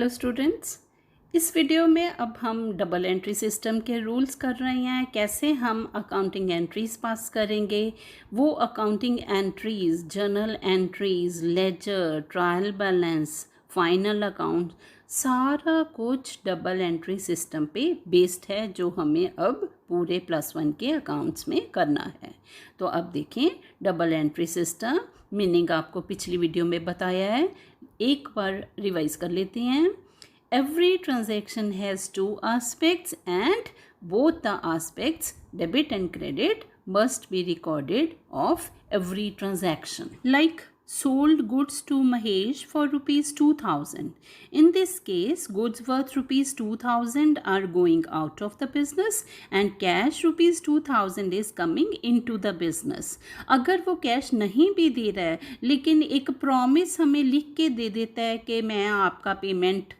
Hello students, इस video में अब हम डबल एंट्री सिस्टम के रूल्स कर रहे हैं। कैसे हम अकाउंटिंग एंट्रीज पास करेंगे, वो accounting entries, journal entries, ledger, trial balance, final account, सारा कुछ डबल एंट्री सिस्टम पे बेस्ड है, जो हमें अब पूरे +1 के अकाउंट्स में करना है। तो अब देखें डबल एंट्री सिस्टम मीनिंग आपको पिछली वीडियो में बताया है, एक बार रिवाइज कर लेते हैं। Every transaction has two aspects and both the aspects, debit and credit, must be recorded of every transaction. Like sold goods to Mahesh for ₹2,000. In this case, goods worth ₹2,000 are going out of the business and cash ₹2,000 is coming into the business. अगर वो cash नहीं भी दे रहा है लेकिन एक promise हमें लिख के दे देता है कि मैं आपका पेमेंट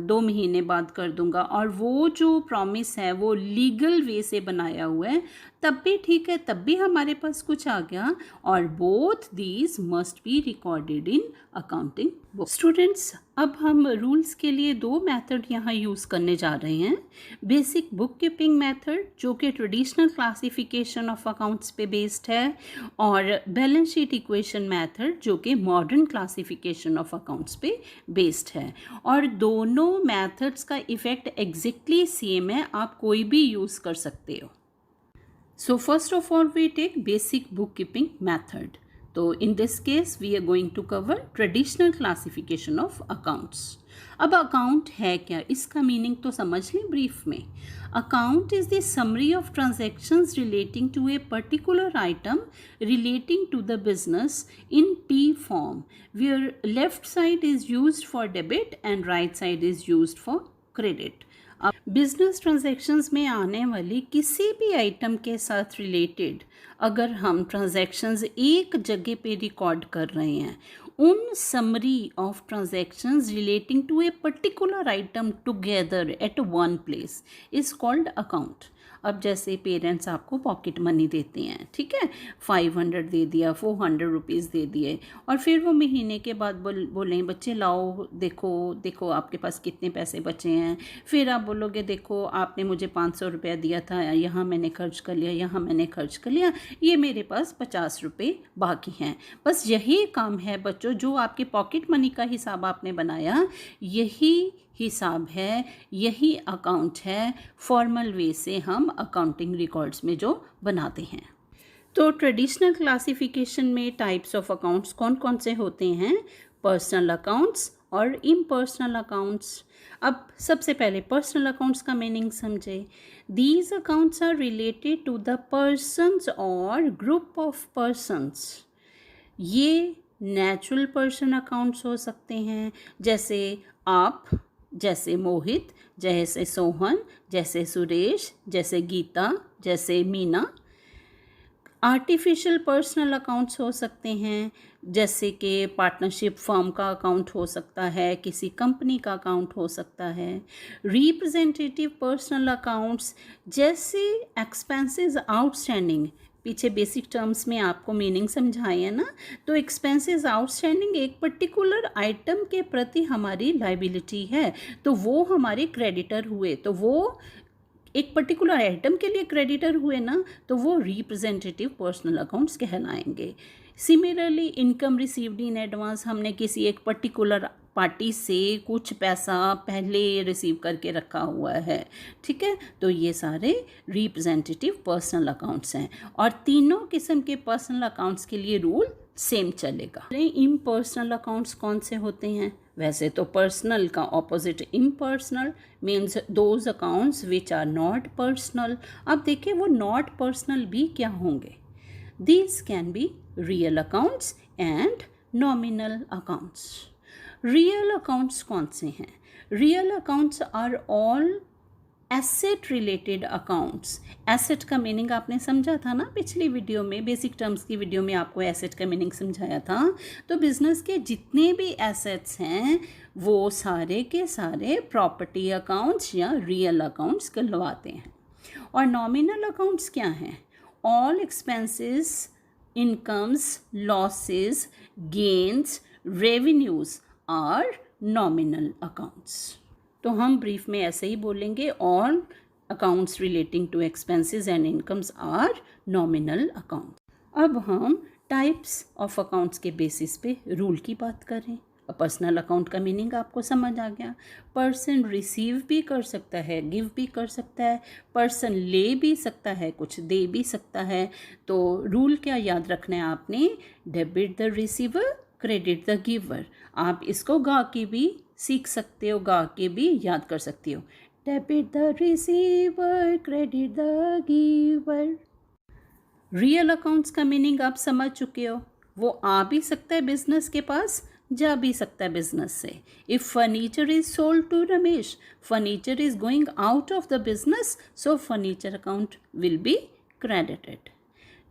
2 महीने बाद कर दूंगा, और वो जो प्रॉमिस है वो लीगल वे से बनाया हुआ है, तब भी ठीक है, तब भी हमारे पास कुछ आ गया। और both these must be recorded in accounting book. Students, अब हम रूल्स के लिए 2 मेथड यहाँ यूज़ करने जा रहे हैं। बेसिक बुक कीपिंग मेथड, जो कि ट्रेडिशनल क्लासिफिकेशन ऑफ अकाउंट्स पे बेस्ड है, और बैलेंस शीट इक्वेशन मेथड, जो कि मॉडर्न क्लासिफिकेशन ऑफ अकाउंट्स पे बेस्ड है। और दोनों मेथड्स का इफ़ेक्ट एग्जैक्टली सेम है, आप कोई भी यूज़ कर सकते हो। So first of all, we take basic bookkeeping method. So in this case, we are going to cover traditional classification of accounts. अब अकाउंट है क्या, इसका मीनिंग तो समझ लें ब्रीफ में। Account is the summary of transactions relating to a particular item relating to the business in P form, where left side is used for debit and right side is used for credit. अब business transactions में आने वाली किसी भी item के साथ related अगर हम ट्रांजैक्शंस एक जगह पे रिकॉर्ड कर रहे हैं, उन summary of transactions relating to a particular item together at one place is called account. अब जैसे पेरेंट्स आपको पॉकेट मनी देते हैं, ठीक है, 500 दे दिया, 400 रुपीज़ दे दिए, और फिर वो महीने के बाद बोलें बच्चे लाओ देखो देखो आपके पास कितने पैसे बचे हैं। फिर आप बोलोगे देखो आपने मुझे 500 रुपया दिया था, यहाँ मैंने खर्च कर लिया, यहाँ मैंने खर्च कर लिया, ये मेरे पास 50 रुपये बाकी हैं। बस यही काम है बच्चों, जो आपके पॉकेट मनी का हिसाब आपने बनाया, यही हिसाब है, यही अकाउंट है, फॉर्मल वे से हम अकाउंटिंग रिकॉर्ड्स में जो बनाते हैं। तो ट्रेडिशनल क्लासिफिकेशन में टाइप्स ऑफ अकाउंट्स कौन कौन से होते हैं? पर्सनल अकाउंट्स और इम्पर्सनल अकाउंट्स। अब सबसे पहले पर्सनल अकाउंट्स का मीनिंग समझे। These accounts are related to the persons और ग्रुप ऑफ पर्सन्स। ये नेचुरल पर्सन अकाउंट्स हो सकते हैं, जैसे आप, जैसे मोहित, जैसे सोहन, जैसे सुरेश, जैसे गीता, जैसे मीना। आर्टिफिशियल पर्सनल अकाउंट्स हो सकते हैं, जैसे कि पार्टनरशिप फर्म का अकाउंट हो सकता है, किसी कंपनी का अकाउंट हो सकता है। रिप्रेजेंटेटिव पर्सनल अकाउंट्स, जैसे एक्सपेंसेस आउटस्टैंडिंग, पीछे बेसिक टर्म्स में आपको मीनिंग समझाए है ना। तो एक्सपेंसेस आउटस्टैंडिंग एक पर्टिकुलर आइटम के प्रति हमारी लाइबिलिटी है, तो वो हमारे क्रेडिटर हुए, तो वो एक पर्टिकुलर आइटम के लिए क्रेडिटर हुए ना, तो वो रिप्रेजेंटेटिव पर्सनल अकाउंट्स कहलाएंगे। Similarly income received in advance, हमने किसी एक पर्टिकुलर पार्टी से कुछ पैसा पहले रिसीव करके रखा हुआ है, ठीक है, तो ये सारे रिप्रेजेंटेटिव पर्सनल अकाउंट्स हैं। और तीनों किस्म के पर्सनल अकाउंट्स के लिए रूल सेम चलेगा। इम्पर्सनल अकाउंट्स कौन से होते हैं? वैसे तो पर्सनल का opposite impersonal means those accounts which are not personal. अब देखिए वो नॉट पर्सनल भी क्या होंगे। These can be real accounts and nominal accounts. Real accounts कौन से हैं? Real accounts are all asset related accounts. Asset का मीनिंग आपने समझा था ना पिछली वीडियो में, बेसिक टर्म्स की वीडियो में आपको एसेट का मीनिंग समझाया था। तो बिजनेस के जितने भी एसेट्स हैं वो सारे के सारे प्रॉपर्टी अकाउंट्स या रियल अकाउंट्स कहलवाते हैं। और नॉमिनल अकाउंट्स क्या हैं? All expenses, incomes, losses, gains, revenues are nominal accounts. तो हम ब्रीफ में ऐसे ही बोलेंगे, all accounts relating to expenses and incomes are nominal account. अब हम टाइप्स ऑफ अकाउंट्स के बेसिस पे रूल की बात करें। पर्सनल अकाउंट का मीनिंग आपको समझ आ गया। पर्सन रिसीव भी कर सकता है, गिव भी कर सकता है, पर्सन ले भी सकता है, कुछ दे भी सकता है। तो रूल क्या याद रखना है आपने, debit the receiver, credit the giver. आप इसको गा के भी सीख सकते हो, गा के भी याद कर सकते हो। Debit the receiver, credit the giver. Real accounts का मीनिंग आप समझ चुके हो, वो आ भी सकता है बिजनेस के पास, जा भी सकता है बिजनेस से। If furniture is sold to Ramesh, furniture is going out of the business, so furniture account will be credited.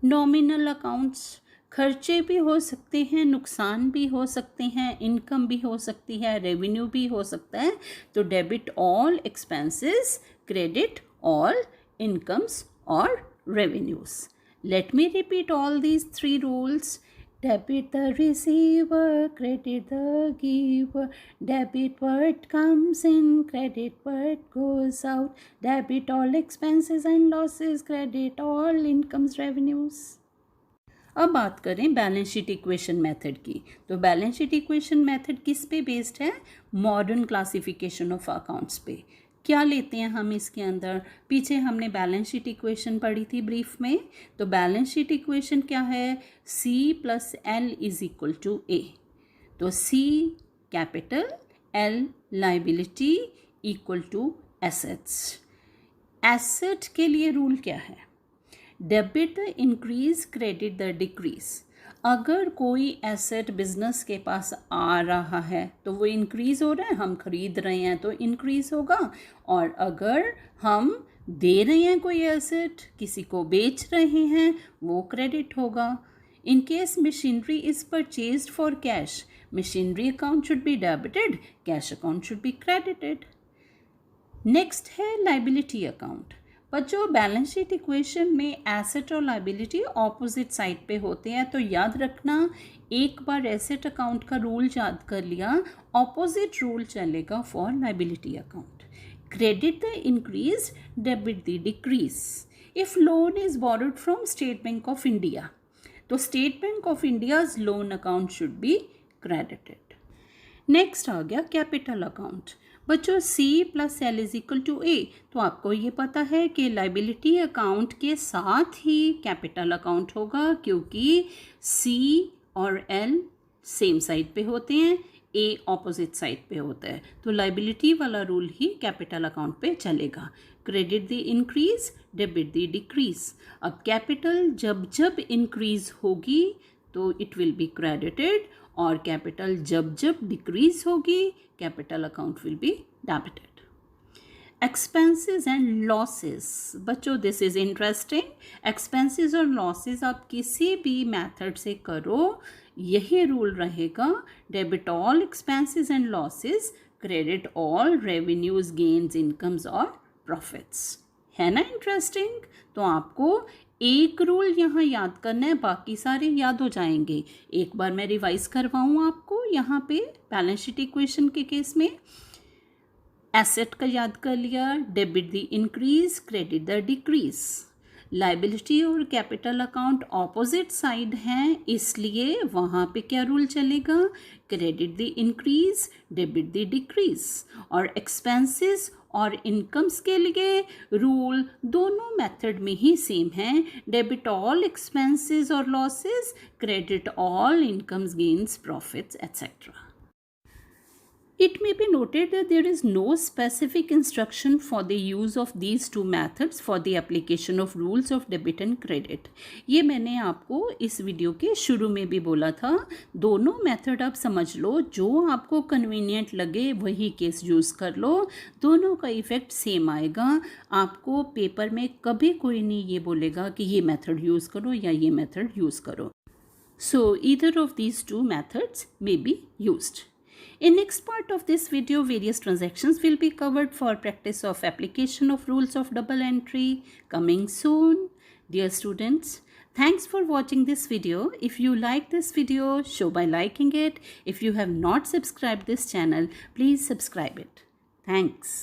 Nominal accounts, खर्चे भी हो सकते हैं, नुकसान भी हो सकते हैं, इनकम भी हो सकती है, रेवेन्यू भी हो सकता है। तो debit all expenses, credit all incomes और revenues. Let me repeat all these three rules. Debit the receiver, credit the giver. Debit what comes in, credit what goes out. Debit all expenses and losses, credit all incomes, revenues. अब बात करें balance sheet equation method की। तो balance sheet equation method किस पे based है, modern classification of accounts पे। क्या लेते हैं हम इसके अंदर, पीछे हमने बैलेंस शीट इक्वेशन पढ़ी थी ब्रीफ में। तो बैलेंस शीट इक्वेशन क्या है, C plus L is equal to A. तो C capital, L liability equal to assets. Asset के लिए रूल क्या है, debit the increase, credit the decrease. अगर कोई एसेट बिजनेस के पास आ रहा है तो वो इंक्रीज हो रहा है, हम खरीद रहे हैं तो इंक्रीज होगा। और अगर हम दे रहे हैं कोई एसेट, किसी को बेच रहे हैं, वो क्रेडिट होगा। In case machinery is purchased for cash, machinery account should be debited, cash account should be credited. Next है लाइबिलिटी अकाउंट। बच्चों बैलेंस शीट इक्वेशन में एसेट और लाइबिलिटी ऑपोजिट साइड पे होते हैं, तो याद रखना, एक बार एसेट अकाउंट का रूल याद कर लिया, ऑपोजिट रूल चलेगा for liability account. Credit the increase, debit the decrease. If loan is borrowed from state Bank of India, तो State Bank of India's loan account should be credited. Next आ गया capital account. बच्चों C plus L is equal to A. तो आपको ये पता है कि लाइबिलिटी अकाउंट के साथ ही कैपिटल अकाउंट होगा, क्योंकि सी और एल सेम साइड पे होते हैं, ए ऑपोजिट साइड पे होता है। तो लाइबिलिटी वाला रूल ही कैपिटल अकाउंट पे चलेगा। Credit the increase, debit the decrease. अब कैपिटल जब जब इंक्रीज होगी तो इट विल बी क्रेडिटेड, और कैपिटल जब जब डिक्रीज होगी capital account will be debited. Expenses and losses. बच्चों दिस इज इंटरेस्टिंग। एक्सपेंसेस और लॉसेस आप किसी भी मेथड से करो, यही रूल रहेगा, debit all expenses and losses, credit all revenues, gains, incomes और प्रॉफिट्स। है ना इंटरेस्टिंग। तो आपको एक रूल यहाँ याद करना है, बाकी सारे याद हो जाएंगे। एक बार मैं रिवाइज करवाऊँ आपको, यहाँ पे बैलेंस शीट इक्वेशन के केस में एसेट का याद कर लिया, debit the increase, credit the decrease. Liability और कैपिटल अकाउंट ऑपोजिट साइड हैं, इसलिए वहाँ पे क्या रूल चलेगा, credit the increase, debit the decrease. और एक्सपेंसेस और इनकम्स के लिए रूल दोनों मेथड में ही सेम है, डेबिट ऑल एक्सपेंसेस और losses, credit all incomes, gains, profits etcetera. It may be noted that there is no specific instruction for the use of these two methods for the application of rules of debit and credit. ये मैंने आपको इस video के शुरू में भी बोला था। दोनों मेथड आप समझ लो, जो आपको कन्वीनियंट लगे वही केस यूज़ कर लो, दोनों का इफ़ेक्ट सेम आएगा। आपको पेपर में कभी कोई नहीं ये बोलेगा कि ये मेथड यूज़ करो या ये मेथड यूज़ करो। So either of these two methods may be used. In next part of this video, various transactions will be covered for practice of application of rules of double entry. Coming soon. Dear students, thanks for watching this video. If you like this video, show by liking it. If you have not subscribed this channel, please subscribe it. Thanks.